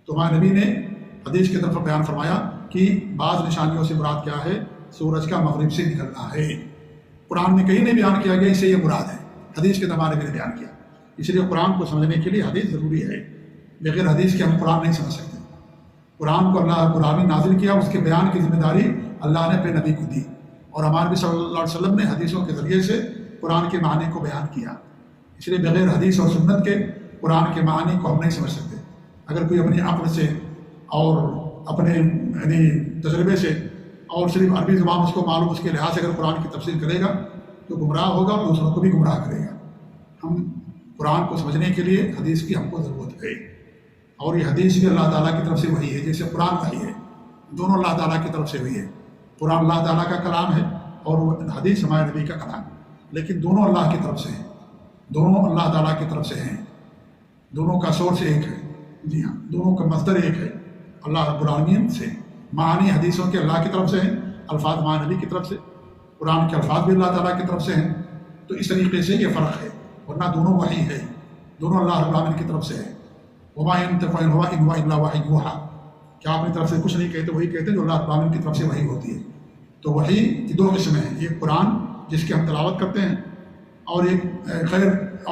تو ہمارے نبی نے حدیث کی طرف بیان فرمایا کہ بعض نشانیوں سے مراد کیا ہے، سورج کا مغرب سے نکلنا ہے۔ قرآن میں کہیں نہیں بیان کیا گیا اسے یہ مراد ہے، حدیث کے ہمارے نبی نے بیان کیا۔ اس لیے قرآن کو سمجھنے کے لیے حدیث ضروری ہے، بغیر حدیث کے ہم قرآن نہیں سمجھ سکتے۔ قرآن کو اللہ رب العالمین نازل کیا، اس کے بیان کی ذمہ داری اللہ نے اپنے نبی کو دی، اور ہمارے نبی صلی اللہ علیہ وسلم نے حدیثوں کے ذریعے سے قرآن کے معنی کو بیان کیا۔ اس لیے بغیر حدیث اور سنت کے قرآن کے معنی کو ہم نہیں سمجھ سکتے۔ اگر کوئی اپنی عقل سے اور اپنے تجربے سے اور صرف عربی زبان اس کو معلوم، اس کے لحاظ سے اگر قرآن کی تفسیر کرے گا تو گمراہ ہوگا، دوسروں کو بھی گمراہ کرے گا۔ ہم قرآن کو سمجھنے کے لیے حدیث کی ہم کو ضرورت ہے، اور یہ حدیث بھی اللہ تعالیٰ کی طرف سے وحی ہے، جیسے قرآن وحی ہے، دونوں اللہ تعالیٰ کی طرف سے وحی ہے۔ قرآن اللہ تعالیٰ کا کلام ہے اور حدیث ہمارے نبی کا کلام، لیکن دونوں اللہ کی طرف سے ہیں، دونوں اللہ تعالیٰ کی طرف سے ہیں، دونوں کا سورس ایک ہے۔ جی ہاں، دونوں کا مصدر ایک ہے، اللہ رب العالمین سے۔ معانی حدیثوں کے اللہ کی طرف سے ہیں، الفاظ ہمارے نبی کی طرف سے، قرآن کے الفاظ بھی اللہ تعالیٰ کی طرف سے ہیں۔ تو اس طریقے سے یہ فرق ہے، ورنہ دونوں وحی ہے، دونوں اللہ رب العالمین کی طرف سے ہے۔ وما ينطق عن الهوى إن هو إلا وحي يوحى، کیا اپنی طرف سے کچھ نہیں کہتے، وہی کہتے ہیں جو اللہ رب العالمین کی طرف سے وحی ہوتی ہے۔ تو وحی کی دو قسمیں ہیں، ایک قرآن جس کی ہم تلاوت کرتے ہیں، اور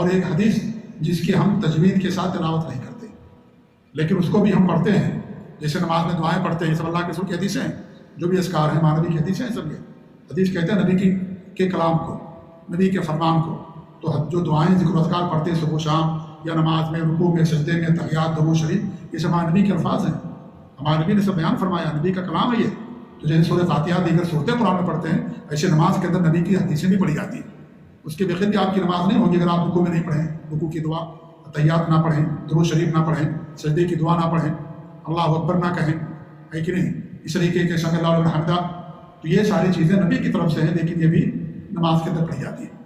ایک حدیث جس کی ہم تجوید کے ساتھ تلاوت نہیں کرتے، لیکن اس کو بھی ہم پڑھتے ہیں، جیسے نماز میں دعائیں پڑھتے ہیں، یہ سب اللہ کے رسول کی حدیثیں ہیں، جو بھی اذکار ہیں ہمارے نبی کی حدیثیں ہیں، سب یہ حدیث کہتے ہیں نبی کے کلام کو، نبی کے فرمان کو۔ تو جو دعائیں ذکر و اذکار پڑھتے ہیں صبح و شام یا نماز میں، رکوع میں، سجدے میں، تحیات، درود شریف، یہ سب ہمارے نبی کے الفاظ ہیں، ہمارے نبی نے سب بیان فرمایا، نبی کا کلام ہے یہ۔ تو جیسے سورہ فاتحہ دیگر صورتیں قرآن میں پڑھتے ہیں، ایسے نماز کے اندر نبی کی حدیثیں بھی پڑھی جاتی ہیں۔ اس کے بغیر بھی آپ کی نماز نہیں ہوگی اگر آپ رکوع میں نہیں پڑھیں، رکوع کی دعا، تحیات نہ پڑھیں، درود شریف نہ پڑھیں، سجدے کی دعا نہ پڑھیں، اللہ اکبر نہ کہیں، ہے کہ نہیں؟ اس طریقے کے سمی اللہ لمن حمدہ، تو یہ ساری چیزیں نبی کی طرف سے ہیں، لیکن یہ بھی نماز کے اندر پڑھی جاتی ہیں۔